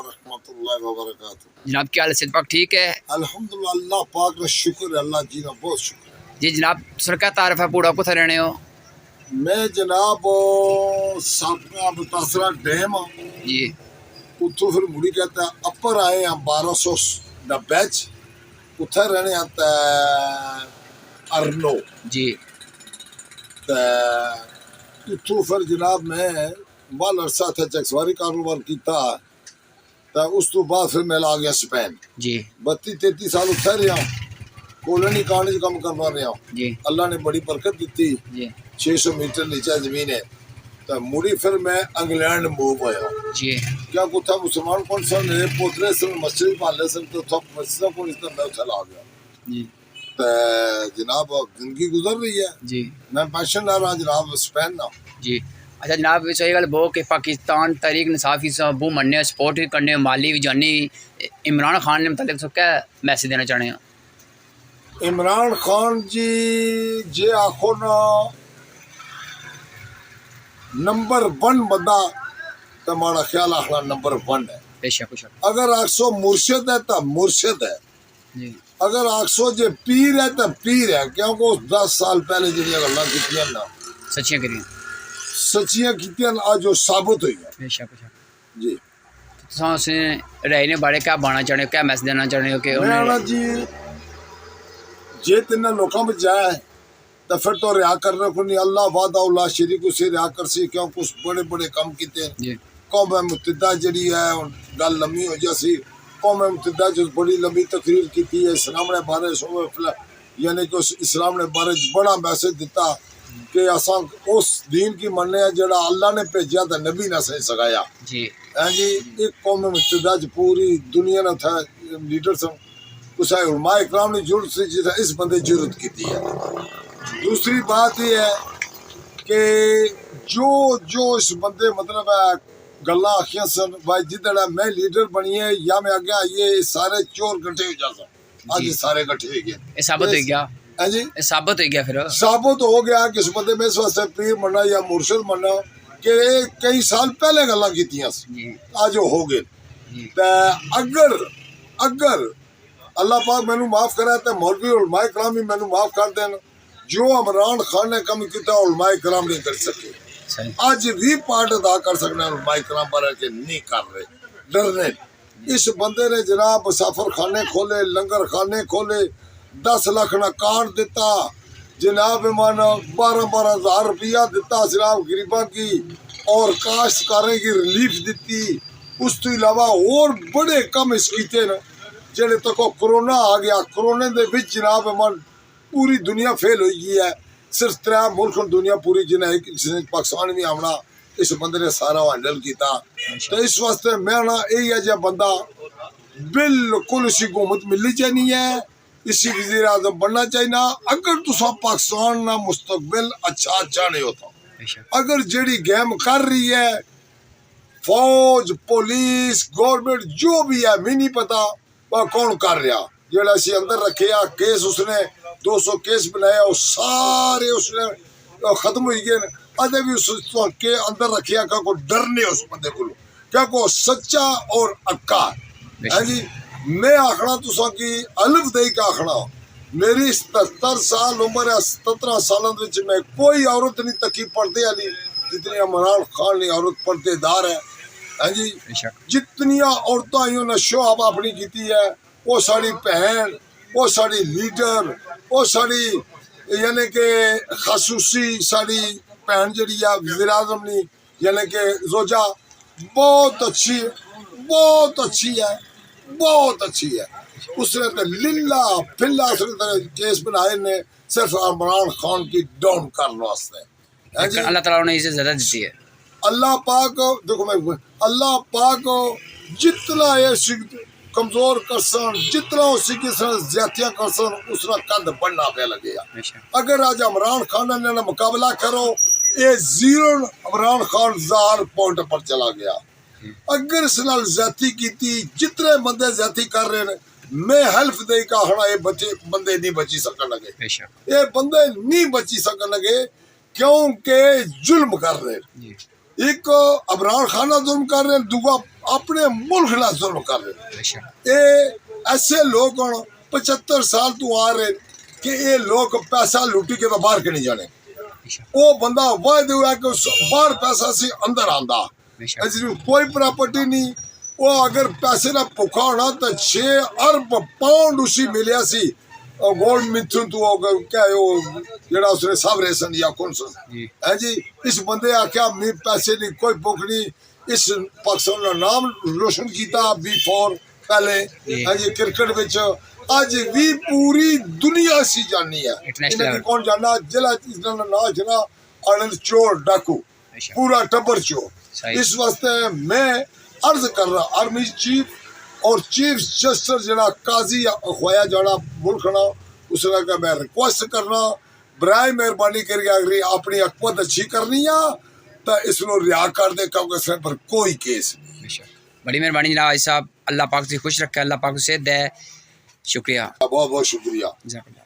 व रहमतुल्लाहि व बरकातुहू। जनाब क्या हाल है? सेहत पाक ठीक है? अल्हम्दुलिल्लाह, अल्लाह पाक का शुक्र है, अल्लाह जी का बहुत शुक्र है। जी जनाब सर क्या तारफ है पूरा कुछ रहने हो? मैं जनाब सापना मुतासरा डैम जी उतो फिर मुड़ी कहता है अपर आए हैं 1290 उथे रहने आता है अरनो जी उतो फिर जनाब मैं बाल अरसा थे चकसवारी कारोबार किया तो उस तो बाद फिर मैं आ गया स्पेन। जी 32-33 साल उत्थे रहा कॉलोनी कहानी काम करवा रहा। जी अल्लाह ने बड़ी बरकत दी। जी 600 मीटर नीचे जमीन है तो मुड़ी फिर मैं इंग्लैंड मूव होया। जी क्या कुछ मुसलमान कौन सा मेरे पोतरे सन मस्जिद पाले सन तो था मस्जिद को इस तरह मैं चला गया। जी तो जनाब जिंदगी गुजर रही है। जी मैं पैशन ला रहा जनाब स्पेन ना। जी अच्छा जनाब सही गल बो कि पाकिस्तान तहरीक इंसाफ ही सब वो मनने सपोर्ट भी करने माली भी जानी इमरान खान ने मतलब क्या मैसेज देना चाहते हैं? इमरान खान जी जे आखो ना नंबर 1 बंदा तो हमारा ख्याल आखना नंबर 1 है। बेशक बेशक अगर आखसो मुर्शिद है तो मुर्शिद है। जी अगर आखसो जे पीर है तो पीर है क्योंकि उस 10 साल पहले जी गल्लां कीतियां ना सच्चियां करिए सच्चियां कीतियां आज जो साबित हुई है। बेशक बेशक जी तुम रहने बारे क्या बाना चाहते हो क्या मैसेज देना चाहते हो कि मैं आना जी जे तिन्ना लोगों में जाए तो फिर तो रिहा करने को नहीं अल्लाह वादा उल्ला शरीक उसे रिहा कर सी क्यों कुछ बड़े बड़े काम किते जी कौम मुतहदा जी है गल लम्मी हो जासी। कौम मुतहदा जो बड़ी लंबी तकरीर की है इस्लाम ने बारे यानी कि उस इस्लाम ने बारे बड़ा मैसेज दिता कि असा उस दीन की मनने जड़ा अल्लाह ने भेजा तो नबी ने सही सगाया जी है जी। एक कौम मुतहदा पूरी दुनिया ने था लीडर सन उस उलमा इकराम ने जरूरत से जिस इस बंदे जरूरत की है। दूसरी बात यह है कि जो जो इस बंदे मतलब है गल्ला आखियां सन भाई जिधर मैं लीडर बनी है या मैं आगे ये सारे चोर इकट्ठे हो जा सन आज ये सारे इकट्ठे हो गए। ये साबित हो गया है जी साबित हो गया फिर साबित हो गया कि इस बंदे में इस वास्ते पीर मनना या मुर्शिद मनना कि कई साल पहले गल्ला कीतियां आज हो गए। अगर अगर अल्लाह पाक मैनू माफ करे तो मौलवी उलमा इकराम भी मैनू माफ कर देन जो इमरान खान ने कम किया उलमा इकराम नहीं कर सके आज भी पार्ट अदा कर सकना उलमा इकराम पर के नहीं कर रहे डरने। इस बंदे ने जनाब मुसाफिर खाने खोले लंगर खाने खोले 10 लाख ना कार्ड दिता जनाब मान 12-12 हज़ार रुपया दिता जनाब गरीबा की और काश्तकारें की रिलीफ दी। उस तो इलावा और बड़े कम इस कीते न जेड़े तक कोरोना आ गया कोरोना दे विच जनाब मान पूरी दुनिया फेल हो गई है। सिर्फ 3 मुल्क दुनिया पूरी जिन्हें पाकिस्तान भी आना इस बंदे ने सारा हैंडल किया। तो इस वास्ते मैं ना यही है जो बंदा बिल्कुल इसी हुकूमत मिलनी चाहिए है इसी वज़ीर आज़म बनना चाहिए। अगर तुसा पाकिस्तान ना मुस्तकबिल अच्छा चाहने हो तो अगर जेड़ी गेम कर रही है फौज पुलिस गवर्नमेंट जो भी है मैं नहीं पता वह कौन कर रहा जेड़ा सी अंदर रखे केस उसने 200 केस बनाया वो सारे उसने खत्म हो गए अदे भी उस के अंदर रखिया क्या को डरने उस बंदे को क्या को सच्चा और अक्का है जी। मैं आखना तुसा की अलिफ दई का आखना मेरी 77 साल उम्र है 17 सालों में कोई औरत नहीं तकी पर्दे वाली जितनी इमरान खान ने औरत पर्देदार है जी। जितनिया औरतां इन्हों ने शो आप अपनी की है वो साड़ी भैन वो साड़ी लीडर वो साड़ी यानी कि खसूसी साड़ी भैन जी वज़ीर आज़म ने यानी कि रोजा बहुत अच्छी है बहुत अच्छी है। उसने तो लीला फिल्ला उसने केस बनाए ने सिर्फ इमरान खान की डाउन करने वास्ते। अल्लाह ताला ने इसे ज़्यादा दी है। अल्लाह पाक देखो मैं अल्लाह पाक जितना ये कमजोर करसन जितना उसी के ज्यादतियां करसन उसका कद बढ़ना पे लगेगा। अगर आज इमरान खान ने मुकाबला करो ये 0 इमरान खान 1000 पॉइंट पर चला गया। अगर इस नाल ज्यादती की जितने बंदे ज्यादती कर रहे हैं मैं हेल्प दे का हना ये बच्चे बंदे नहीं बची सकन लगे ये बंदे नहीं बची सकन लगे क्योंकि जुल्म कर रहे एक इमरान खान जुल्म कर रहे हैं दूसरा अपने मुल्क नाल जुल्म कर रहे हैं। बेशक ये ऐसे लोग हूँ 75 साल तू आ रहे कि ये लोग पैसा लुटी के तो बाहर के नहीं जाने। बेशक वो बंदा वायदे हुआ कि बाहर पैसा से अंदर आंदा, बेशक इसलिए कोई प्रॉपर्टी नहीं। वो अगर पैसे ना भुखा होना तो 6 अरब पाउंड उसी मिलिया सी और गोल्ड मिथुन तू क्या है वो जेड़ा उसने सावरे सन या कौन सा जी है जी। इस बंदे आख्या मैं पैसे नहीं कोई भुख नहीं, इस पाकिस्तान का नाम रोशन किया बिफोर पहले है जी क्रिकेट विच अज भी पूरी दुनिया सी जानी है। International इन्हें level। कौन जाना जिला इसका नाम जना आनंद चोर डाकू बेशक पूरा टब्बर चोर। सही इस वास्ते मैं अर्ज कर रहा आर्मी चीफ और चीफ जस्टिस जरा काजी खोया जाना मुल्क ना उसने का मैं रिक्वेस्ट करना बराए मेहरबानी करके अगर अपनी हकूमत अच्छी करनी है तो इसको रिहा कर दे क्योंकि इस पर कोई केस नहीं। बेशक बड़ी मेहरबानी जनाब हाजी साहब, अल्लाह पाक से खुश रखे, अल्लाह पाक से दे, शुक्रिया। बहुत बहुत शुक्रिया। जज़ाकल्लाह।